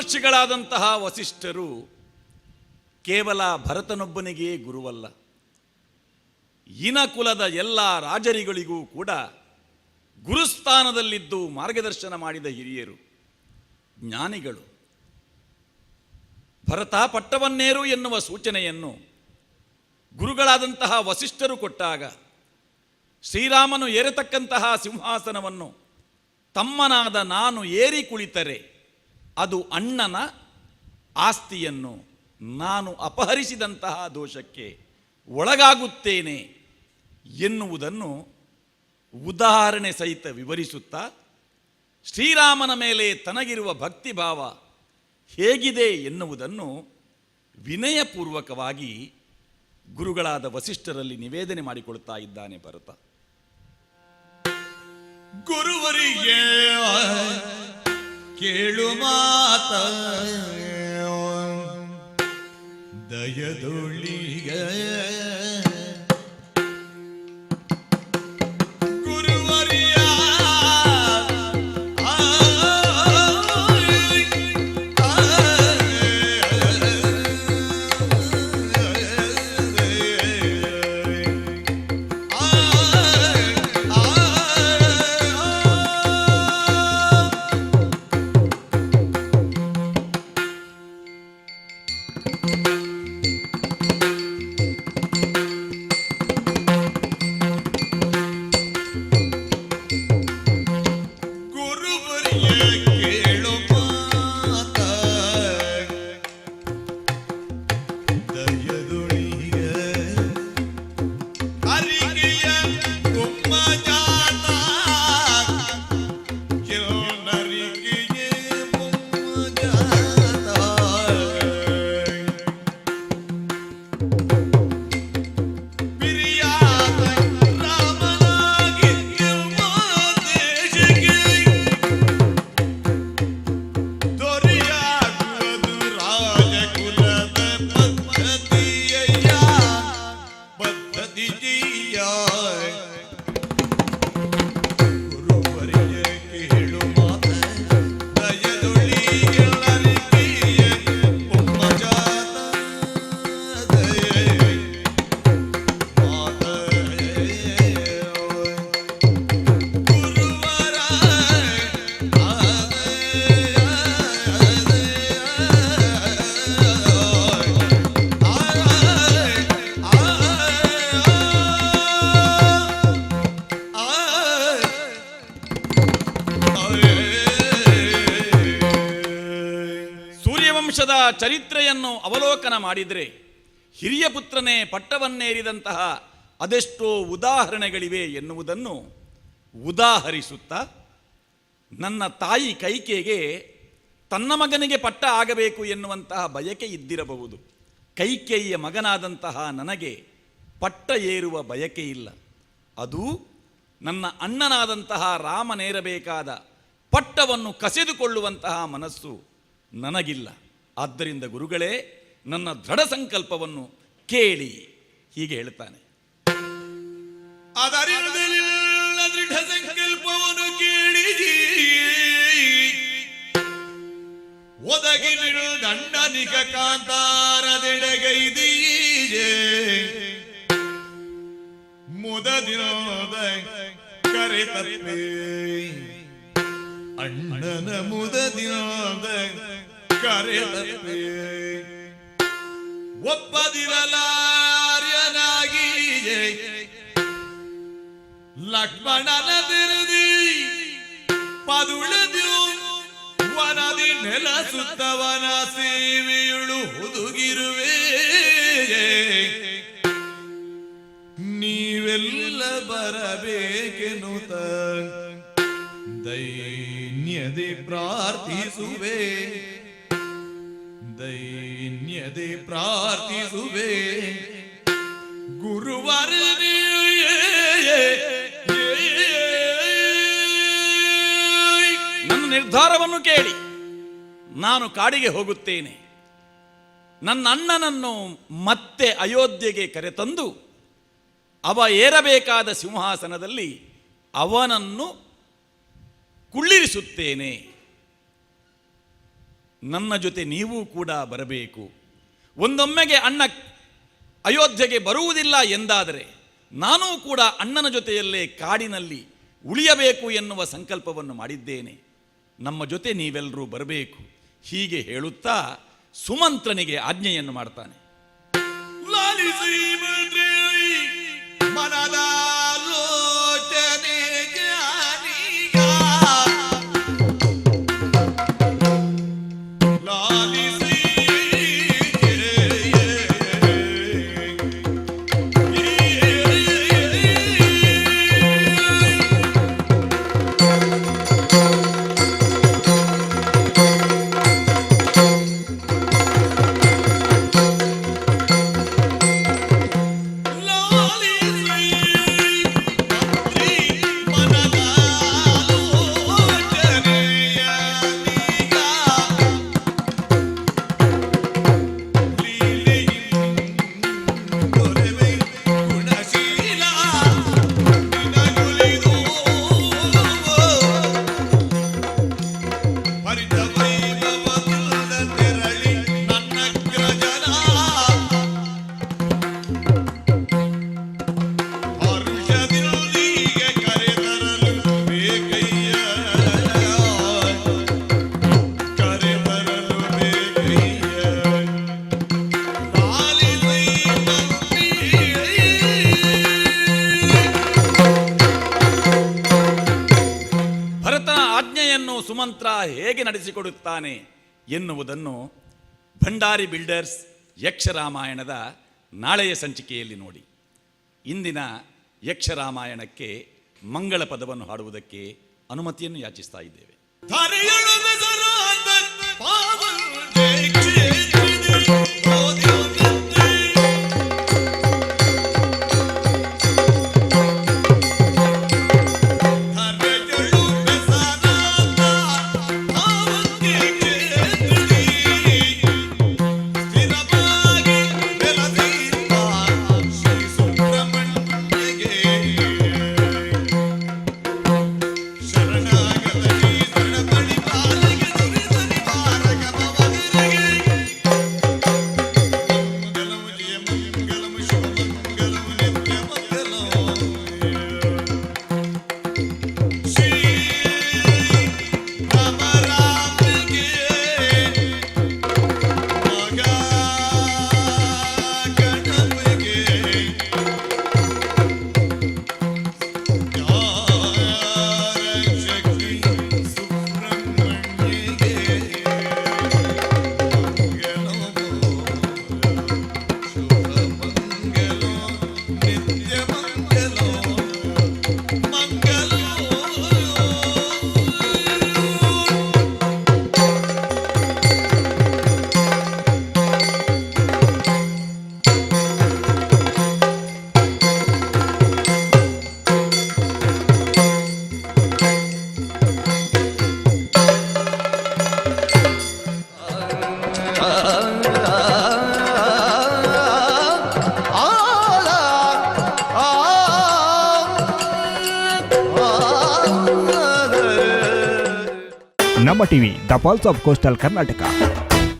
ಮಹರ್ಷಿಗಳಾದಂತಹ ವಸಿಷ್ಠರು ಕೇವಲ ಭರತನೊಬ್ಬನಿಗೆ ಗುರುವಲ್ಲ, ಇನಕುಲದ ಎಲ್ಲ ರಾಜರಿಗಳಿಗೂ ಕೂಡ ಗುರುಸ್ಥಾನದಲ್ಲಿದ್ದು ಮಾರ್ಗದರ್ಶನ ಮಾಡಿದ ಹಿರಿಯರು, ಜ್ಞಾನಿಗಳು. ಭರತ ಪಟ್ಟವನ್ನೇರು ಎನ್ನುವ ಸೂಚನೆಯನ್ನು ಗುರುಗಳಾದಂತಹ ವಸಿಷ್ಠರು ಕೊಟ್ಟಾಗ ಶ್ರೀರಾಮನು ಏರತಕ್ಕಂತಹ ಸಿಂಹಾಸನವನ್ನು ತಮ್ಮನಾದ ನಾನು ಏರಿ ಕುಳಿತರೆ ಅದು ಅಣ್ಣನ ಆಸ್ತಿಯನ್ನು ನಾನು ಅಪಹರಿಸಿದಂತಹ ದೋಷಕ್ಕೆ ಒಳಗಾಗುತ್ತೇನೆ ಎನ್ನುವುದನ್ನು ಉದಾಹರಣೆ ಸಹಿತ ವಿವರಿಸುತ್ತಾ ಶ್ರೀರಾಮನ ಮೇಲೆ ತನಗಿರುವ ಭಕ್ತಿಭಾವ ಹೇಗಿದೆ ಎನ್ನುವುದನ್ನು ವಿನಯಪೂರ್ವಕವಾಗಿ ಗುರುಗಳಾದ ವಸಿಷ್ಠರಲ್ಲಿ ನಿವೇದನೆ ಮಾಡಿಕೊಳ್ತಾ ಇದ್ದಾನೆ ಭರತ. ಗುರುವರಿಗೆ ಕೇಳು ಮಾತ ದಯದೊಳಿಗ ಚರಿತ್ರೆಯನ್ನು ಅವಲೋಕನ ಮಾಡಿದರೆ ಹಿರಿಯ ಪುತ್ರನೇ ಪಟ್ಟವನ್ನೇರಿದಂತಹ ಅದೆಷ್ಟೋ ಉದಾಹರಣೆಗಳಿವೆ ಎನ್ನುವುದನ್ನು ಉದಾಹರಿಸುತ್ತಾ ನನ್ನ ತಾಯಿ ಕೈಕೆಗೆ ತನ್ನ ಮಗನಿಗೆ ಪಟ್ಟ ಆಗಬೇಕು ಎನ್ನುವಂತಹ ಬಯಕೆ ಇದ್ದಿರಬಹುದು. ಕೈಕೇಯಿಯ ಮಗನಾದಂತಹ ನನಗೆ ಪಟ್ಟ ಏರುವ ಬಯಕೆ ಇಲ್ಲ. ಅದು ನನ್ನ ಅಣ್ಣನಾದಂತಹ ರಾಮನೇರಬೇಕಾದ ಪಟ್ಟವನ್ನು ಕಸಿದುಕೊಳ್ಳುವಂತಹ ಮನಸ್ಸು ನನಗಿಲ್ಲ. ಆದ್ದರಿಂದ ಗುರುಗಳೇ, ನನ್ನ ದೃಢ ಸಂಕಲ್ಪವನ್ನು ಕೇಳಿ ಹೀಗೆ ಹೇಳ್ತಾನೆ. ದೃಢ ಸಂಕಲ್ಪವನ್ನು ಕೇಳಿ ಒದಗಿ ದಂಡನಿಕ ಕಾಂತಾರದೆಡೆಗೈದೀಯೇ ಮುದದಿನೋದ ಕರೆ ತಪ್ಪೆ ಅಣ್ಣನ ಮುದದಿನೋದ ಕರೆ ತಪ್ಪೆ ಒಪ್ಪದಿರಲಾರ್ಯನಾಗಿ ಲಕ್ಷ್ಮಣನ ತಿರುದಿ ಪದುಳದು ವನದಿ ನೆಲಸುತ್ತವನ ಸೇವೆಯುಳು ಹುದುಗಿರುವೆ. ನೀವೆಲ್ಲ ಬರಬೇಕೆನ್ನುತ್ತ ದೈನ್ಯದೆ ಪ್ರಾರ್ಥಿಸುವೆ, ದೈನ್ಯದೆ ಪ್ರಾರ್ಥಿಸುವೆ ಗುರುವರ. ನನ್ನ ನಿರ್ಧಾರವನ್ನು ಕೇಳಿ ನಾನು ಕಾಡಿಗೆ ಹೋಗುತ್ತೇನೆ. ನನ್ನ ಅಣ್ಣನನ್ನು ಮತ್ತೆ ಅಯೋಧ್ಯೆಗೆ ಕರೆತಂದು ಅವ ಏರಬೇಕಾದ ಸಿಂಹಾಸನದಲ್ಲಿ ಅವನನ್ನು ಕುಳ್ಳಿರಿಸುತ್ತೇನೆ. ನನ್ನ ಜೊತೆ ನೀವು ಕೂಡ ಬರಬೇಕು. ಒಂದೊಮ್ಮೆಗೆ ಅಣ್ಣ ಅಯೋಧ್ಯೆಗೆ ಬರುವುದಿಲ್ಲ ಎಂದಾದರೆ ನಾನೂ ಕೂಡ ಅಣ್ಣನ ಜೊತೆಯಲ್ಲೇ ಕಾಡಿನಲ್ಲಿ ಉಳಿಯಬೇಕು ಎನ್ನುವ ಸಂಕಲ್ಪವನ್ನು ಮಾಡಿದ್ದೇನೆ. ನಮ್ಮ ಜೊತೆ ನೀವೆಲ್ಲರೂ ಬರಬೇಕು. ಹೀಗೆ ಹೇಳುತ್ತಾ ಸುಮಂತ್ರನಿಗೆ ಆಜ್ಞೆಯನ್ನು ಮಾಡ್ತಾನೆ. ಲಾಲಿಸಿ ಮಂತ್ರಿ ಮನದ ಲೋಚನೆ ಜಾನಿಗ. ಲಾಲಿಸಿ ಸುಮಂತ್ರ ಹೇಗೆ ನಡೆಸಿಕೊಡುತ್ತಾನೆ ಎನ್ನುವುದನ್ನು ಭಂಡಾರಿ ಬಿಲ್ಡರ್ಸ್ ಯಕ್ಷರಾಮಾಯಣದ ನಾಳೆಯ ಸಂಚಿಕೆಯಲ್ಲಿ ನೋಡಿ. ಇಂದಿನ ಯಕ್ಷರಾಮಾಯಣಕ್ಕೆ ಮಂಗಳ ಪದವನ್ನು ಹಾಡುವುದಕ್ಕೆ ಅನುಮತಿಯನ್ನು ಯಾಚಿಸ್ತಾ ಇದ್ದೇವೆ. ನಮ್ಮ TV the pulse of coastal Karnataka.